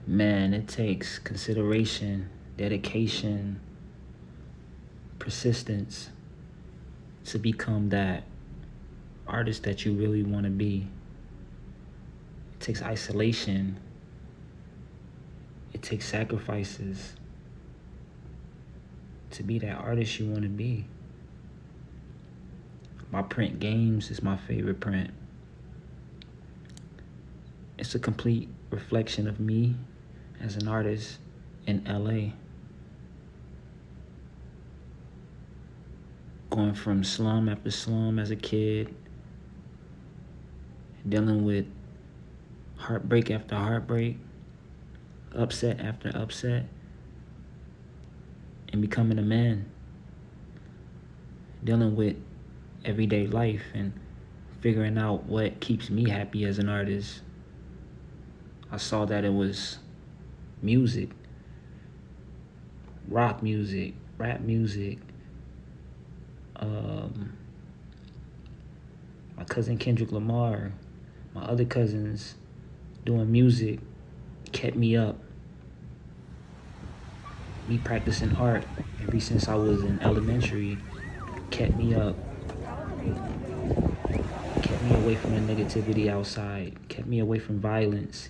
Man, it takes consideration, dedication, persistence to become that artist that you really want to be. It takes isolation. It takes sacrifices to be that artist you want to be. My print Games is my favorite print. It's a complete reflection of me as an artist in LA. Going from slum after slum as a kid, dealing with heartbreak after heartbreak, upset after upset, and becoming a man. Dealing with everyday life and figuring out what keeps me happy as an artist. I saw that it was music, rock music, rap music. My cousin Kendrick Lamar, my other cousins doing music kept me up. Me practicing art ever since I was in elementary kept me up. Kept me away from the negativity outside. Kept me away from violence.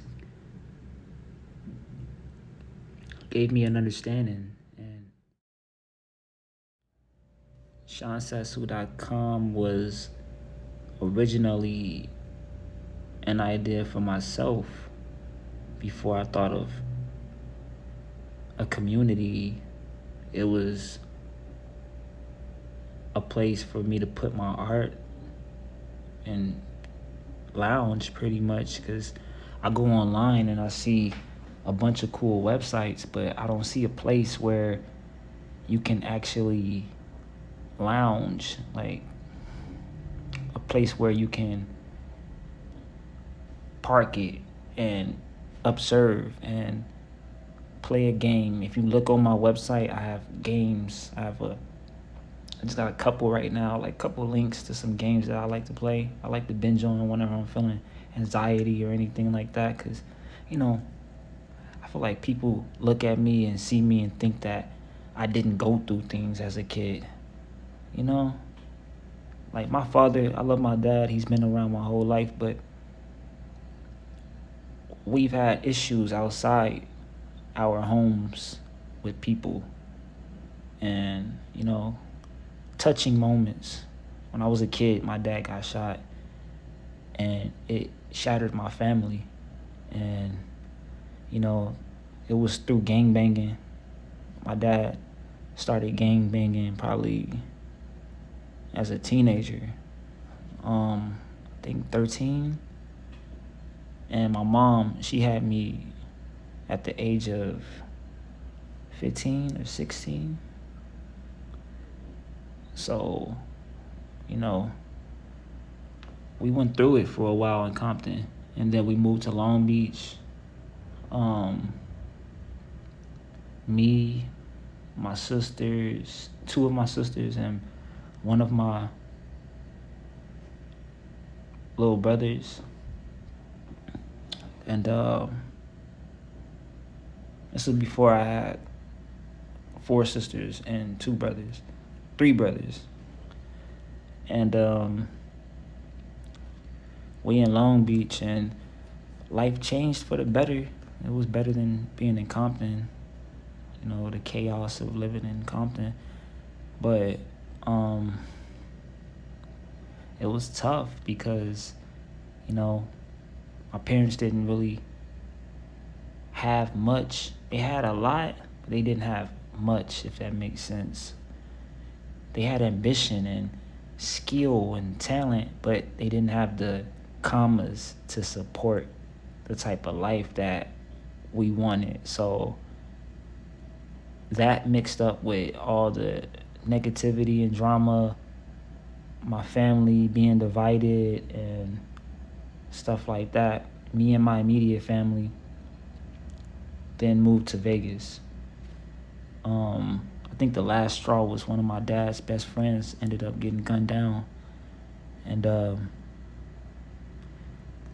Gave me an understanding. And SeanSassu.com was originally an idea for myself before I thought of a community. It was a place for me to put my art and lounge pretty much, because I go online and I see a bunch of cool websites, but I don't see a place where you can actually lounge, like a place where you can park it and observe and play a game. If you look on my website, I have games. I just got a couple right now, like a couple links to some games that I like to play. I like to binge on whenever I'm feeling anxiety or anything like that, because, I feel like people look at me and see me and think that I didn't go through things as a kid. Like my father, I love my dad. He's been around my whole life, but we've had issues outside our homes with people and, touching moments. When I was a kid, my dad got shot and it shattered my family. And, it was through gang banging. My dad started gang banging probably as a teenager. I think 13. And my mom, she had me at the age of 15 or 16. So, we went through it for a while in Compton, and then we moved to Long Beach. Me, my sisters, two of my sisters, and one of my little brothers. And this was before I had 4 sisters and 3 brothers. And we in Long Beach, and life changed for the better. It was better than being in Compton, the chaos of living in Compton. But it was tough because, my parents didn't really have much. They had a lot, but they didn't have much, if that makes sense. They had ambition and skill and talent, but they didn't have the commas to support the type of life that we wanted. So that mixed up with all the negativity and drama, my family being divided and stuff like that. Me and my immediate family then moved to Vegas. I think the last straw was one of my dad's best friends ended up getting gunned down. And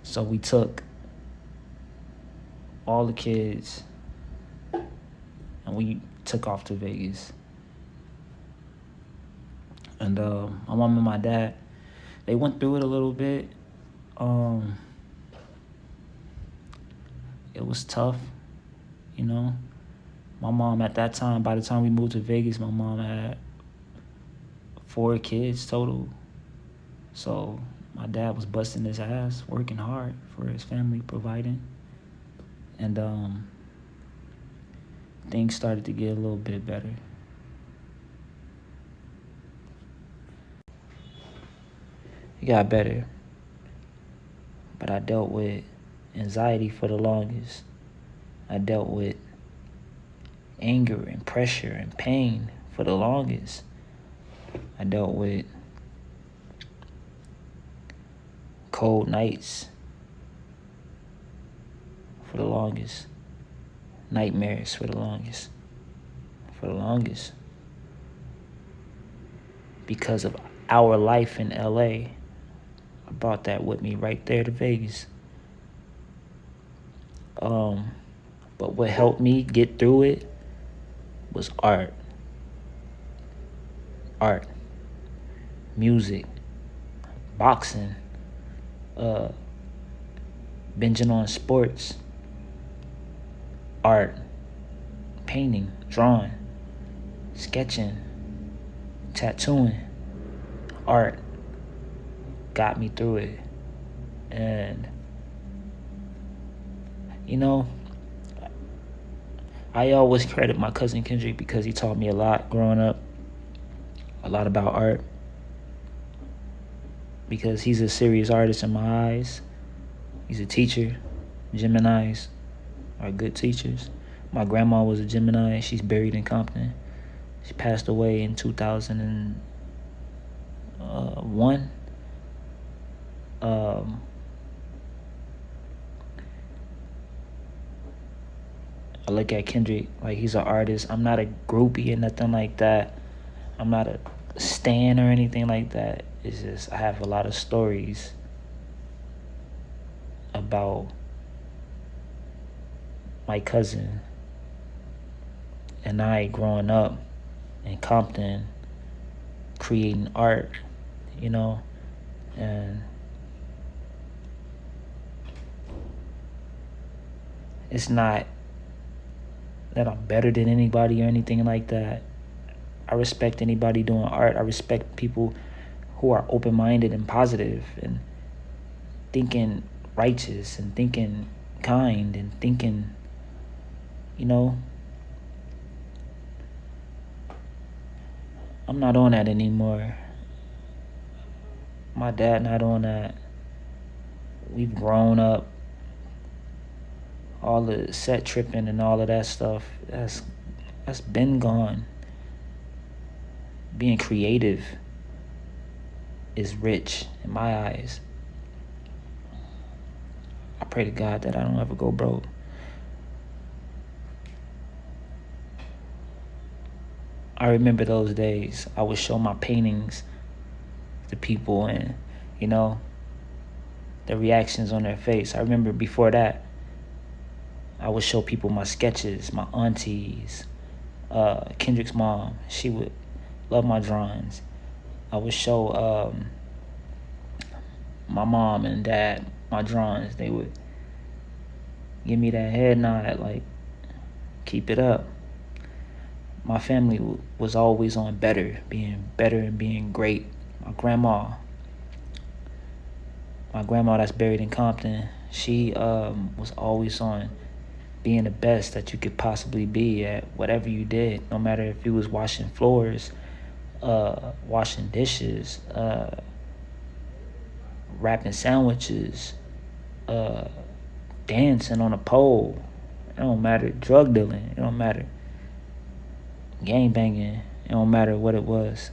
so we took all the kids, and we took off to Vegas. And my mom and my dad, they went through it a little bit. Um, it was tough, you know. My mom at that time, by the time we moved to Vegas, my mom had 4 kids total. So my dad was busting his ass, working hard for his family, providing. And things started to get a little bit better. It got better. But I dealt with anxiety for the longest. I dealt with anger and pressure and pain for the longest. I dealt with cold nights for the longest. Nightmares for the longest. For the longest. Because of our life in LA, I brought that with me right there to Vegas. But what helped me get through it was art. Art. Music. Boxing. Binging on sports. Art. Painting. Drawing. Sketching. Tattooing. Art got me through it. And you know, I always credit my cousin Kendrick because he taught me a lot growing up, a lot about art, because he's a serious artist in my eyes. He's a teacher. Geminis are good teachers. My grandma was a Gemini. She's buried in Compton. She passed away in 2001. I look at Kendrick like he's an artist. I'm not a groupie or nothing like that. I'm not a stan or anything like that. It's just I have a lot of stories about my cousin and I growing up in Compton creating art, you know, and it's not that I'm better than anybody or anything like that. I respect anybody doing art. I respect people who are open-minded and positive and thinking righteous and thinking kind and thinking, you know. I'm not on that anymore. My dad not on that. We've grown up. All the set tripping and all of that stuff, that's been gone. Being creative is rich in my eyes. I pray to God that I don't ever go broke. I remember those days. I would show my paintings to people and, you know, the reactions on their face. I remember before that, I would show people my sketches, my aunties, Kendrick's mom. She would love my drawings. I would show my mom and dad my drawings. They would give me that head nod, like, keep it up. My family was always on better and being great. My grandma that's buried in Compton, she was always on being the best that you could possibly be at whatever you did, no matter if you was washing floors, washing dishes, wrapping sandwiches, dancing on a pole. It don't matter. Drug dealing, it don't matter. Gang banging, it don't matter what it was,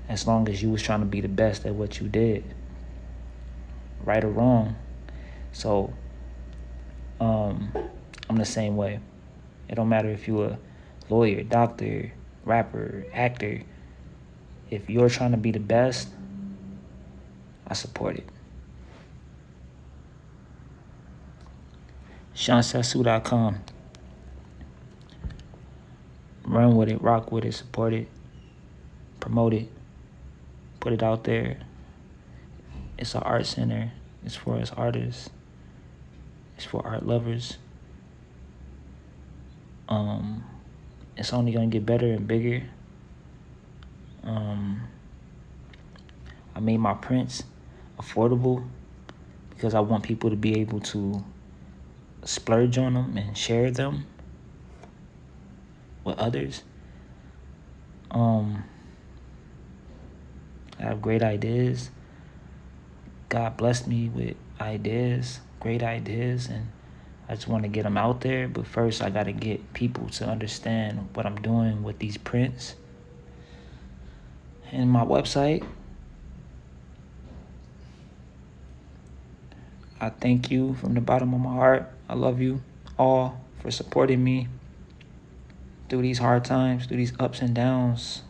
as long as you was trying to be the best at what you did, right or wrong. So I'm the same way. It don't matter if you're a lawyer, doctor, rapper, actor. If you're trying to be the best, I support it. SeanSassu.com. Run with it, rock with it, support it, promote it, put it out there. It's an art center. It's for us artists. It's for art lovers. It's only gonna get better and bigger. I made my prints affordable because I want people to be able to splurge on them and share them with others. I have great ideas. God blessed me with ideas, great ideas, and I just want to get them out there. But first, I got to get people to understand what I'm doing with these prints. And my website, I thank you from the bottom of my heart. I love you all for supporting me through these hard times, through these ups and downs.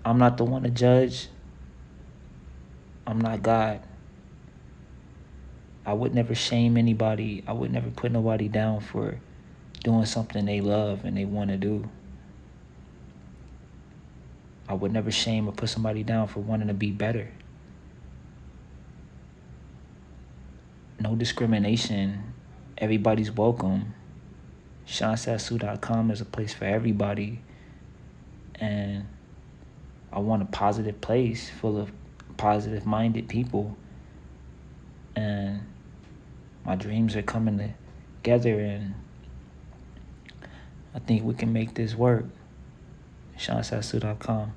I'm not the one to judge. I'm not God. I would never shame anybody. I would never put nobody down for doing something they love and they want to do. I would never shame or put somebody down for wanting to be better. No discrimination. Everybody's welcome. SeanSassu.com is a place for everybody. And I want a positive place full of positive-minded people. And my dreams are coming together, and I think we can make this work. SeanSassu.com.